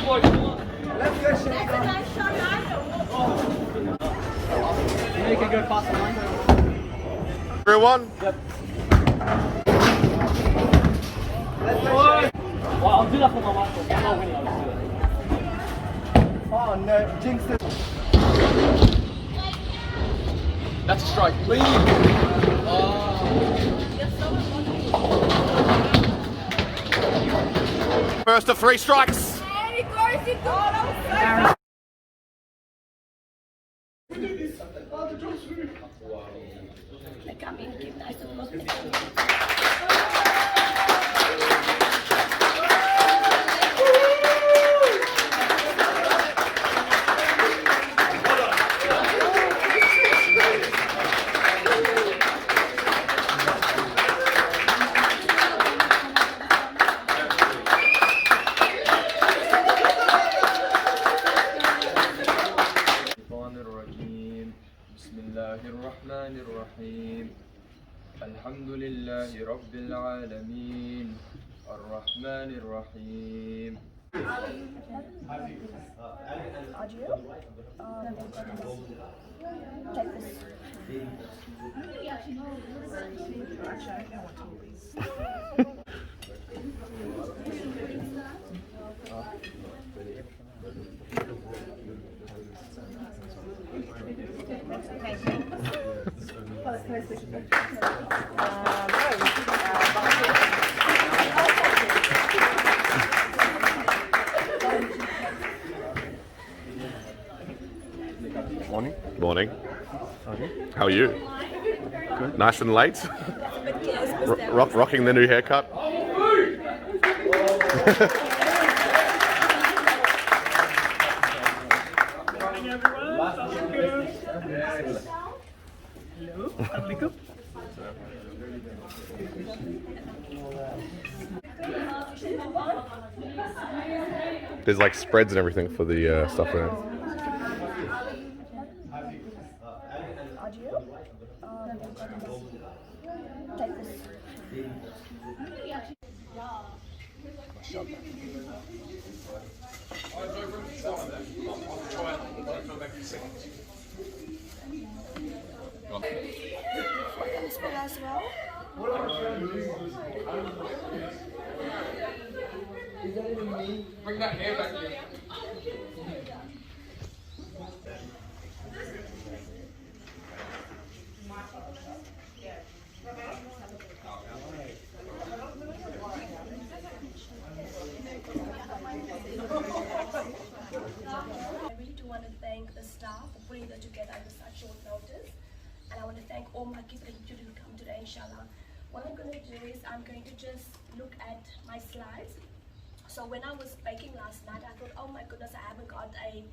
Let's go, Shane. That's a nice shot, You can go past the line. Everyone. Yep. Let's go, Shane. Well, I'll do that for my wife. I'm not winning, I'll just do it. Oh no, jinx it. That's a strike. Leave. First of 3 strikes. Hey, Corey, go. Oh, I come in, give nice to look. Bismillahirrahmanirrahim. Alhamdulillahi Rabbil Alameen. Ar-Rahmanir-Rahim. Audio? Take this. Morning. Morning. How are you? Good. Nice and late. Rocking the new haircut. There's like spreads and everything for the stuff there. Audio? Take this. This one as well. Bring that hair back here. I really do want to thank the staff for putting that together under such short notice. And I want to thank all my kids that didn't come today, inshallah. What I'm going to do is I'm going to just look at my slides. So when I was baking last night, I thought, oh my goodness, I haven't got a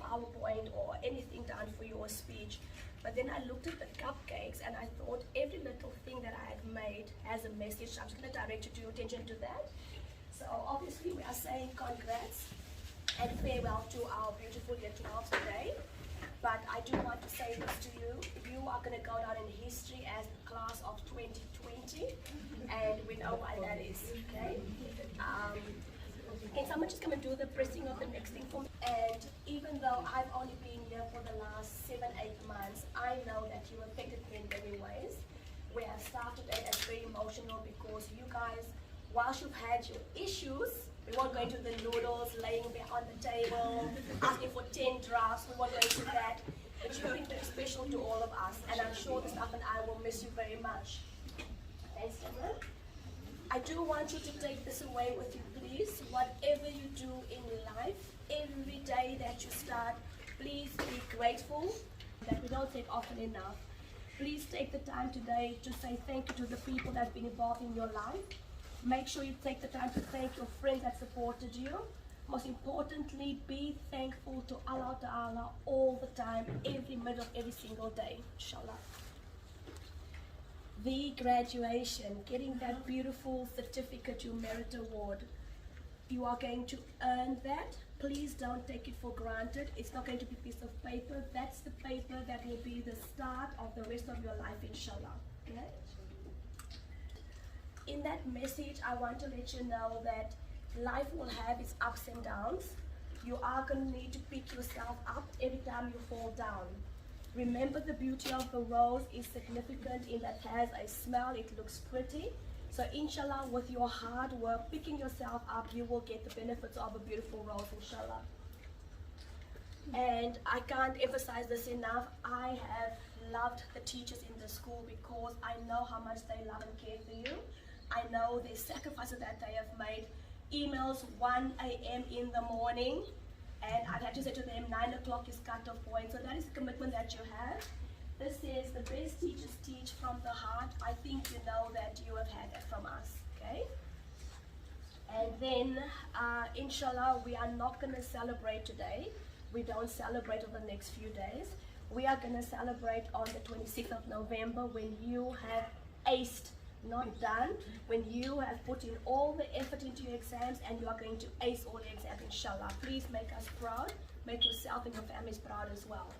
PowerPoint or anything done for your speech. But then I looked at the cupcakes and I thought every little thing that I had made has a message. So I'm just going to direct your attention to that. So obviously we are saying congrats and farewell to our beautiful year 12 today. But I do want to say this to you. You are going to go down in history as the class of 2020. And we know why that is, okay? Can someone just come and do the pressing of the next thing for me? And even though I've only been here for the last 7-8 months, I know that you affected me in many ways. We have started it as very emotional because you guys, whilst you've had your issues, we won't go into the noodles laying on the table, asking for 10 drafts, we won't go into that. But you've been very special to all of us, and I'm sure the staff and I will miss you very much. Thanks, Deborah. I do want you to take this away with you, please. Whatever you do in life, every day that you start, please be grateful that we don't take often enough. Please take the time today to say thank you to the people that have been involved in your life. Make sure you take the time to thank your friends that supported you. Most importantly, be thankful to Allah Ta'ala all the time, every minute of every single day, inshallah. The graduation, getting that beautiful certificate, you merit award. You are going to earn that. Please don't take it for granted. It's not going to be a piece of paper. That's the paper that will be the start of the rest of your life, inshallah. Okay? In that message, I want to let you know that Life will have its ups and downs. You are going to need to pick yourself up every time you fall down. Remember, the beauty of the rose is significant in that it has a smell, it looks pretty. So inshallah, with your hard work, picking yourself up, you will get the benefits of a beautiful rose, inshallah. And I can't emphasize this enough. I have loved the teachers in the school because I know how much they love and care for you. I know the sacrifices that they have made. Emails 1 a.m. in the morning, and I've had to say to them 9 o'clock is cut-off point. So that is the commitment that you have. This says the best teachers teach from the heart. I think you know that you have had that from us, okay? And then, inshallah, we are not going to celebrate today. We don't celebrate over the next few days. We are going to celebrate on the 26th of November when you have aced, not done, when you have put in all the effort into your exams and you are going to ace all the exams, inshallah. Please make us proud, make yourself and your families proud as well.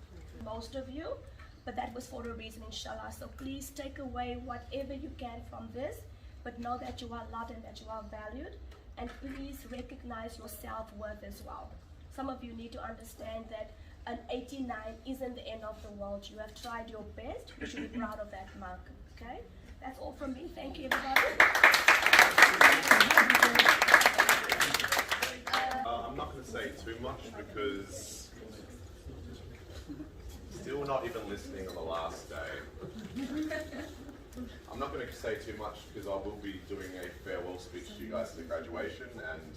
Most of you, but that was for a reason, inshallah. So please take away whatever you can from this, but know that you are loved and that you are valued, and please recognize your self-worth as well. Some of you need to understand that an 89 isn't the end of the world. You have tried your best. You should be proud of that mark, okay? That's all from me. Thank you, everybody. I'm not going to say too much because still not even listening on the last day. I'm not going to say too much because I will be doing a farewell speech to you guys at the graduation, and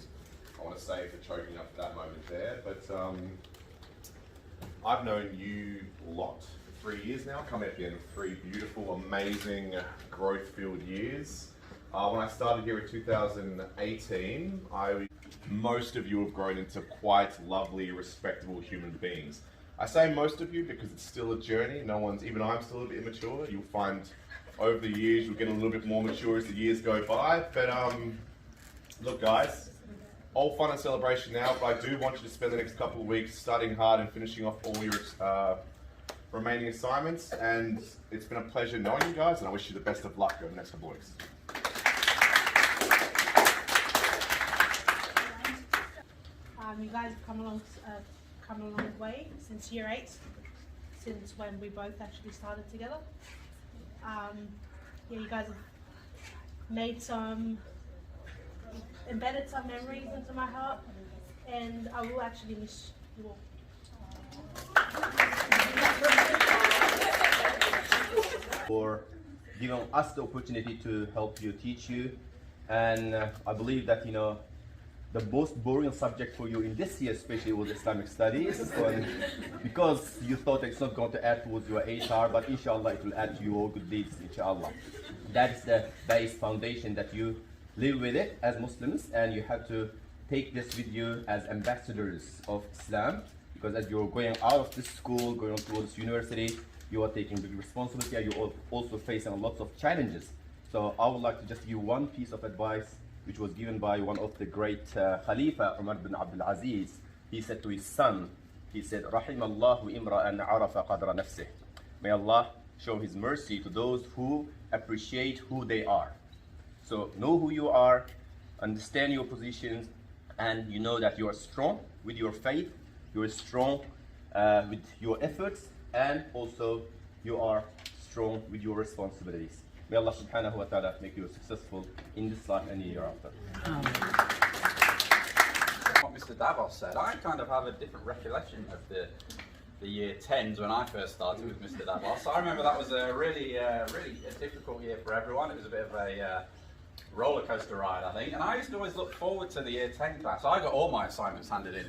I want to save the choking up for that moment there. But I've known you lot for 3 years now, coming at the end of 3 beautiful, amazing, growth-filled years. When I started here in 2018, most of you have grown into quite lovely, respectable human beings. I say most of you because it's still a journey. Even I'm still a bit immature. You'll find over the years you'll get a little bit more mature as the years go by. But look, guys, all fun and celebration now, but I do want you to spend the next couple of weeks studying hard and finishing off all your remaining assignments. And it's been a pleasure knowing you guys, and I wish you the best of luck over the next couple of weeks. You guys have come a long way since year 8, since when we both actually started together. Yeah, you guys have embedded some memories into my heart, and I will actually miss you all. For giving us the opportunity to help you, teach you, and I believe that the most boring subject for you in this year especially was Islamic studies, because you thought it's not going to add towards your HR, but inshallah it will add to your good deeds, inshallah. That is the base foundation that you live with it as Muslims, and you have to take this with you as ambassadors of Islam, because as you're going out of this school, going towards university, you are taking big responsibility, and you're also facing lots of challenges. So I would like to just give you one piece of advice which was given by one of the great Khalifa, Umar bin Abdul Aziz. He said to his son, he said, "Rahim Allahu imra'an arafa qadra nafsih." May Allah show His mercy to those who appreciate who they are. So know who you are, understand your positions, and you know that you are strong with your faith, you are strong with your efforts, and also you are strong with your responsibilities. May Allah subhanahu wa ta'ala make you successful in this life and the year after. What Mr. Davos said, I kind of have a different recollection of the year 10s when I first started with Mr. Davos. I remember that was a really a difficult year for everyone. It was a bit of a roller coaster ride, I think, and I used to always look forward to the year 10 class. I got all my assignments handed in.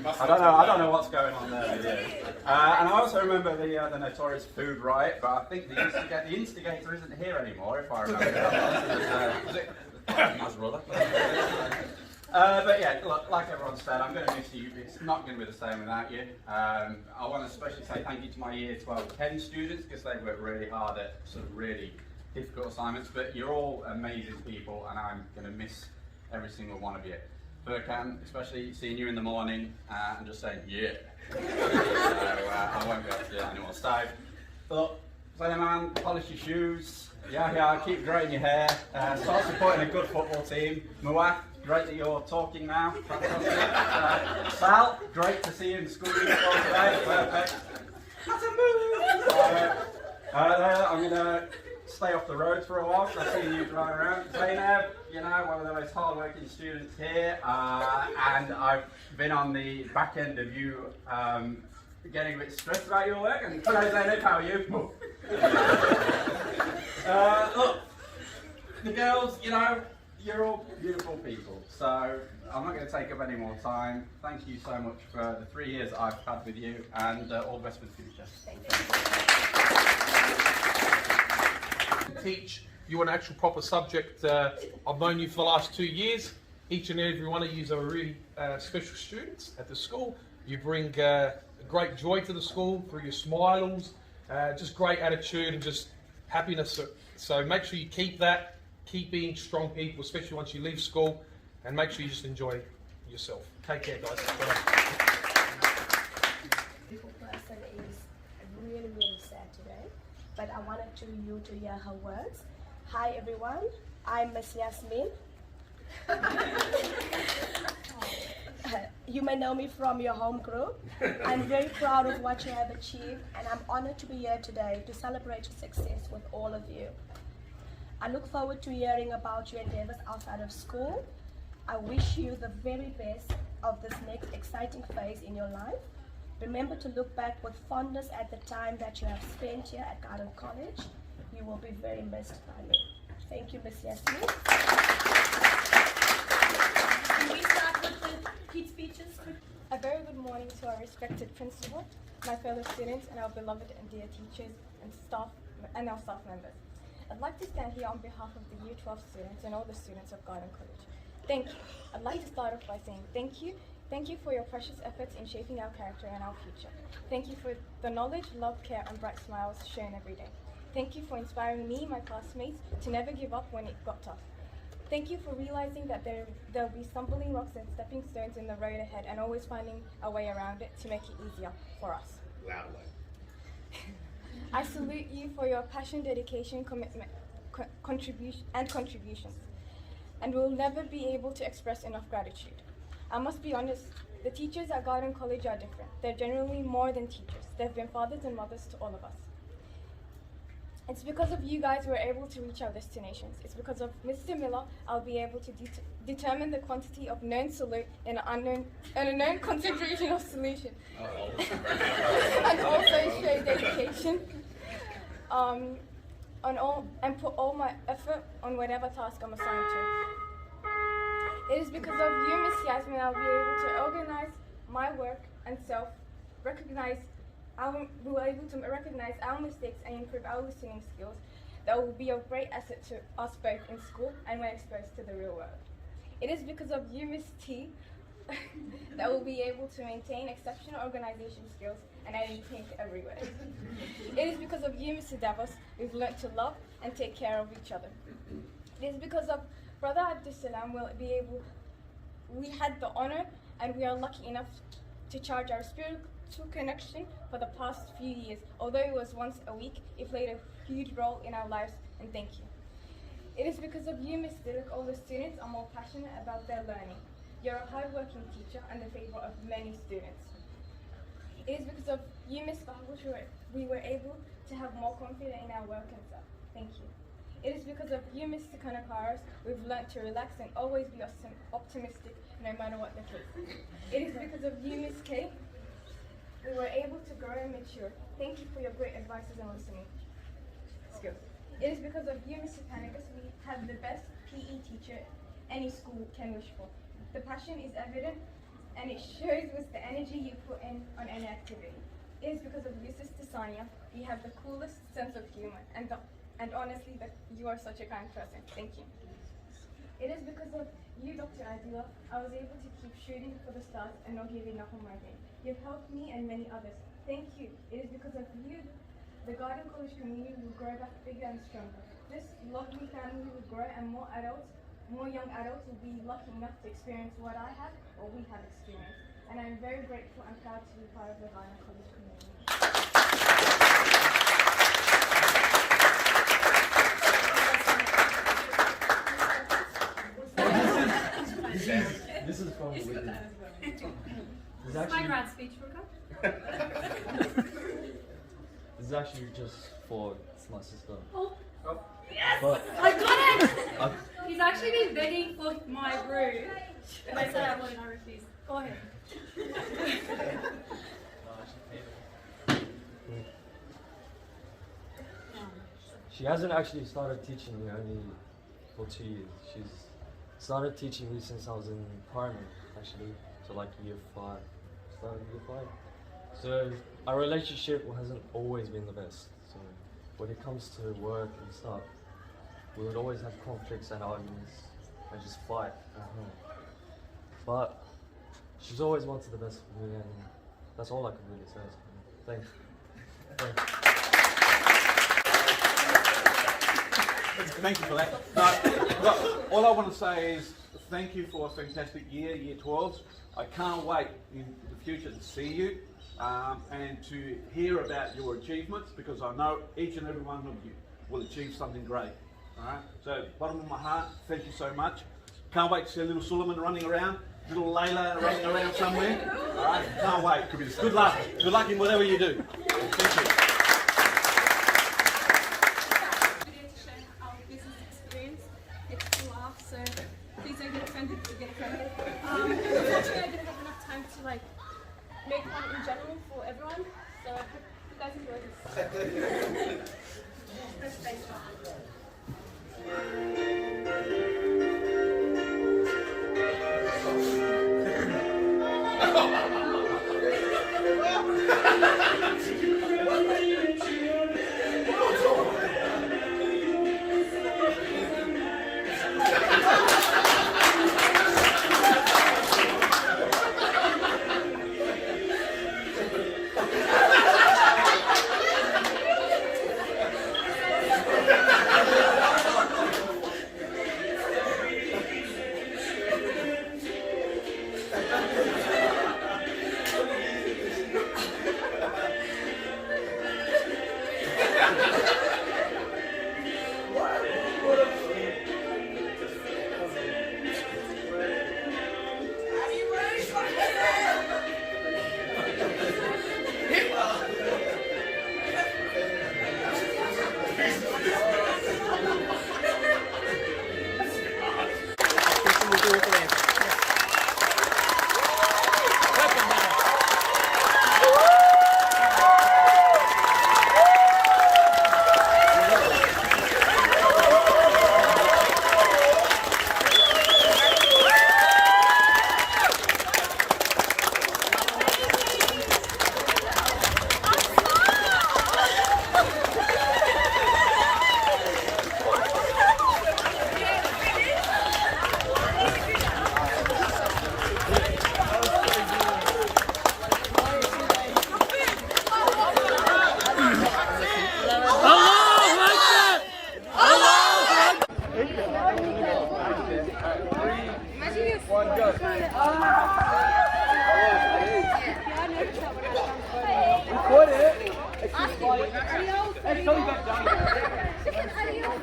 I don't know what's going on there. Yeah. And I also remember the notorious food riot, but I think the instigator isn't here anymore, if I remember that. Was it Nasrullah? But yeah, look, like everyone said, I'm going to miss you. It's not going to be the same without you. I want to especially say thank you to my year 12-10 students, because they worked really hard at sort of really difficult assignments, but you're all amazing people, and I'm going to miss every single one of you. Furkan, especially seeing you in the morning and just saying, yeah. So I won't be able to do that anymore. So, look, Play man, polish your shoes. Yeah, keep growing your hair. Start supporting a good football team. Muaf, great that you're talking now. Fantastic. Sal, great to see you in the school uniform today. Perfect. That's a move! I'm going to stay off the road for a while because I've seen you drive around. Zainab, you know, one of the most hard-working students here, and I've been on the back end of you getting a bit stressed about your work. And hello Zainab, how are you? Look, the girls, you know, you're all beautiful people, so I'm not going to take up any more time. Thank you so much for the 3 years I've had with you, and all the best for the future. Teach you an actual proper subject. I've known you for the last 2 years. Each and every one of you are really special students at the school. You bring great joy to the school through your smiles, just great attitude and just happiness. So make sure you keep that. Keep being strong people, especially once you leave school, and make sure you just enjoy yourself. Take care, guys. Beautiful person is really sad today, but I wanted you to hear her words. Hi everyone, I'm Miss Yasmin. You may know me from your home group. I'm very proud of what you have achieved, and I'm honored to be here today to celebrate your success with all of you. I look forward to hearing about your endeavours outside of school. I wish you the very best of this next exciting phase in your life. Remember to look back with fondness at the time that you have spent here at Garden College. You will be very missed by me. Thank you, Miss Yasmin. Can we start with the key speeches? A very good morning to our respected principal, my fellow students, and our beloved and dear teachers and staff and our staff members. I'd like to stand here on behalf of the Year 12 students and all the students of Garden College. Thank you. I'd like to start off by saying thank you. Thank you for your precious efforts in shaping our character and our future. Thank you for the knowledge, love, care, and bright smiles shown every day. Thank you for inspiring me, my classmates, to never give up when it got tough. Thank you for realizing that there'll be stumbling rocks and stepping stones in the road ahead, and always finding a way around it to make it easier for us. Loudly. I salute you for your passion, dedication, commitment, contributions, and will never be able to express enough gratitude. I must be honest, the teachers at Garden College are different. They're generally more than teachers. They've been fathers and mothers to all of us. It's because of you guys we're able to reach our destinations. It's because of Mr. Miller I'll be able to determine the quantity of known solute in a known concentration of solution. And also show dedication and put all my effort on whatever task I'm assigned to. It is because of you, Miss Yasmin, I'll be able to organize my work and we were able to recognize our mistakes and improve our listening skills that will be of great asset to us both in school and when exposed to the real world. It is because of you, Miss T, that we'll be able to maintain exceptional organization skills and adding pink everywhere. It is because of you, Mr. Davos, we've learned to love and take care of each other. It is because of Brother Abdussalam we had the honor and we are lucky enough to charge our spiritual connection for the past few years. Although it was once a week, it played a huge role in our lives, and thank you. It is because of you, Ms. Dilek, all the students are more passionate about their learning. You're a hard-working teacher and the favourite of many students. It is because of you, Ms. Fahush, we were able to have more confidence in our work and stuff. Thank you. It is because of you, Mr. Kanakaris, we've learnt to relax and always be optimistic no matter what the case. It is because of you, Ms. K, we were able to grow and mature. Thank you for your great advices and listening skills. It is because of you, Mr. Panagas, we have the best PE teacher any school can wish for. The passion is evident and it shows with the energy you put in on any activity. It is because of you, Sister Sanya, we have the coolest sense of humor and honestly that you are such a kind person. Thank you. It is because of you, Dr. Adila, I was able to keep shooting for the stars and not giving up on my dream. You've helped me and many others. Thank you. It is because of you, the Garden College community will grow back bigger and stronger. This lovely family will grow and more young adults will be lucky enough to experience what I have or we have experienced. And I'm very grateful and proud to be part of the Garden College community. This is from within. This is My actually, grad speech worker. this is actually just for my sister. Oh. Yes! But I got it! I, He's actually been begging for my room. And I said I wouldn't, I refused. Go ahead. she hasn't actually started teaching me only for 2 years. She's started teaching me since I was in primary, actually, so like year 5. Started year 5. So our relationship hasn't always been the best. So when it comes to work and stuff, we would always have conflicts and arguments and just fight at home. But she's always wanted the best for me, and that's all I can really say. Thank you. Thank you. Thank you for that. No, all I want to say is thank you for a fantastic year, Year 12s. I can't wait in the future to see you and to hear about your achievements, because I know each and every one of you will achieve something great. All right. So, bottom of my heart, thank you so much. Can't wait to see little Suleiman running around, little Layla running around somewhere. All right. Can't wait. Good luck. Good luck in whatever you do. Thank you. So please don't get offended if you get offended. Unfortunately, I didn't have enough time to like make one in general for everyone. So I hope you guys enjoy this.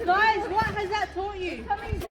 Guys, what has that taught you?